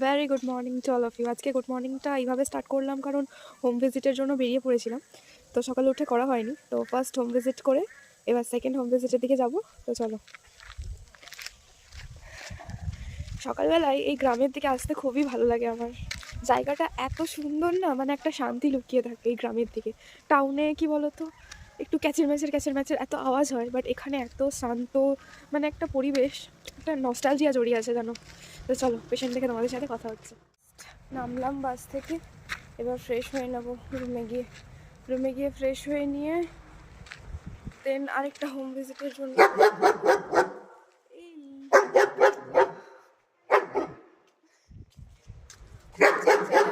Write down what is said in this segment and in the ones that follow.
Very good morning to all of you. আজকে good মর্নিংটা এইভাবে স্টার্ট করলাম কারণ হোম ভিজিটের জন্য বেরিয়ে পড়েছিলাম, তো সকালে উঠে করা হয়নি। তো ফার্স্ট হোম ভিজিট করে এবার সেকেন্ড হোম ভিজিটের দিকে যাব। তো চলো, সকালবেলায় এই গ্রামের দিকে আসতে খুবই ভালো লাগে আমার। জায়গাটা এত সুন্দর না, মানে একটা শান্তি লুকিয়ে থাকে এই গ্রামের দিকে। টাউনে কি বলতো, একটু ক্যাচের ম্যাচের এত আওয়াজ হয়, বাট এখানে এত শান্ত, মানে একটা পরিবেশ, একটা নস্টালজিয়া জড়িয়ে আছে জানো। তো চলো, পেশেন্ট থেকে তোমাদের সাথে কথা হচ্ছে। নামলাম বাস থেকে, এবার ফ্রেশ হয়ে নেবো রুমে গিয়ে ফ্রেশ হয়ে নিয়ে দেন আরেকটা হোম ভিজিটের জন্য।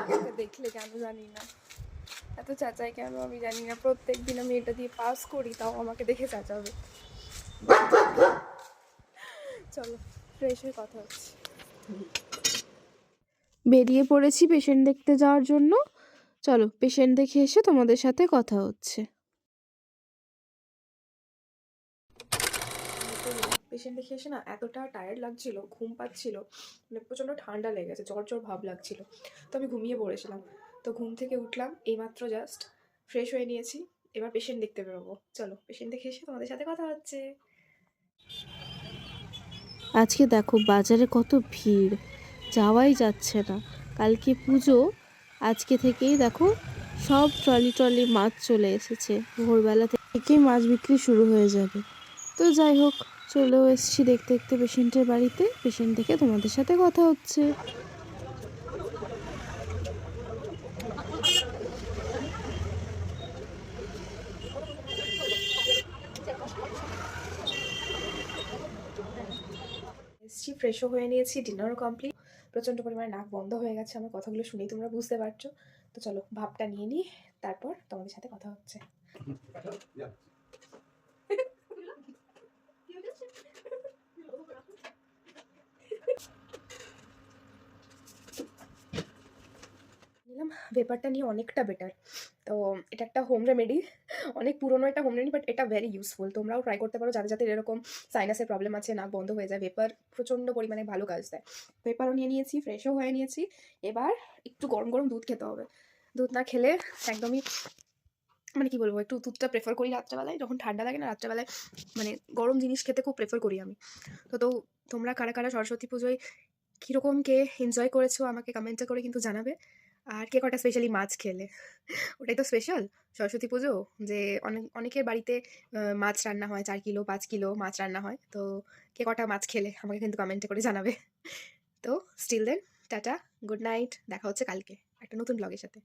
আমাকে দেখলে কেন জানি না, এত চাচাই কেন আমি জানি না। প্রত্যেক দিন আমি এটা দিয়ে পাস করি, তাও আমাকে দেখে চাচাবে। চলো, ফ্রেশ হয়ে কথা হচ্ছে। বেরিয়ে পড়েছি পেশেন্ট দেখতে যাওয়ার জন্য। চলো, পেশেন্ট দেখে এসে তোমাদের সাথে কথা হচ্ছে। পেশেন্ট দেখে এসে না এতটা টায়ার্ড লাগছিল, ঘুম পাচ্ছিল, মানে প্রচণ্ড ঠান্ডা লেগেছে, জ্বর ভাব লাগছিল। তো আমি ঘুমিয়ে পড়েছিলাম। তো ঘুম থেকে উঠলাম এইমাত্র, জাস্ট ফ্রেশ হয়ে নিয়েছি, এবার পেশেন্ট দেখতে বেরোবো। চলো, পেশেন্ট দেখে এসে তোমাদের সাথে কথা হচ্ছে। আজকে দেখো বাজারে কত ভিড়, যাওয়াই যাচ্ছে না। কালকে পুজো, আজকে থেকেই দেখো সব ট্রলি মাছ চলে এসেছে। ভোরবেলা থেকেই মাছ বিক্রি শুরু হয়ে যাবে। তো যাই হোক, চলেও এসেছি দেখতে দেখতে পেশেন্টের বাড়িতে। পেশেন্ট দেখে তোমাদের সাথে কথা হচ্ছে। এসছি, ফ্রেশও হয়ে নিয়েছি, ডিনারও কমপ্লিট। প্রচণ্ড পরিমাণে নাক বন্ধ হয়ে গেছে, আমার কথাগুলো শুনেই তোমরা বুঝতে পারছো। তো চলো, ভাবটা নিয়ে নিই, তারপর তোমাদের সাথে কথা হচ্ছে। নিলাম, ব্যাপারটা নিয়ে অনেকটা বেটার। তো এটা একটা হোম রেমেডি, অনেক পুরনো একটা হোম রেমেডি, বাট এটা ভেরি ইউজফুল। তোমরাও ট্রাই করতে পারো যাদের যাদের এরকম সাইনাসের প্রবলেম আছে, নাক বন্ধ হয়ে যায়। ভেপার প্রচণ্ড পরিমাণে ভালো কাজ দেয়। ভেপারও নিয়ে নিয়েছি, ফ্রেশও হয়ে নিয়েছি। এবার একটু গরম গরম দুধ খেতে হবে। দুধ না খেলে একদমই, মানে কি বলবো, একটু দুধটা প্রেফার করি রাত্রেবেলায়, যখন ঠান্ডা লাগে না রাত্রেবেলায়, মানে গরম জিনিস খেতে খুব প্রেফার করি আমি। তো তোমরা কারা কারা সরস্বতী পুজোয় কীরকম কে এনজয় করেছো আমাকে কমেন্টে করে কিন্তু জানাবে। আর কে কটা স্পেশালি মাছ খেলে, ওটাই তো স্পেশাল সরস্বতী পুজো, যে অনেকের বাড়িতে মাছ রান্না হয়, 4 কিলো 5 কিলো মাছ রান্না হয়। তো কে কটা মাছ খেলে আমাকে কিন্তু কমেন্টে করে জানাবে। তো still then, tata, good night, দেখা হচ্ছে কালকে একটা নতুন ব্লগের সাথে।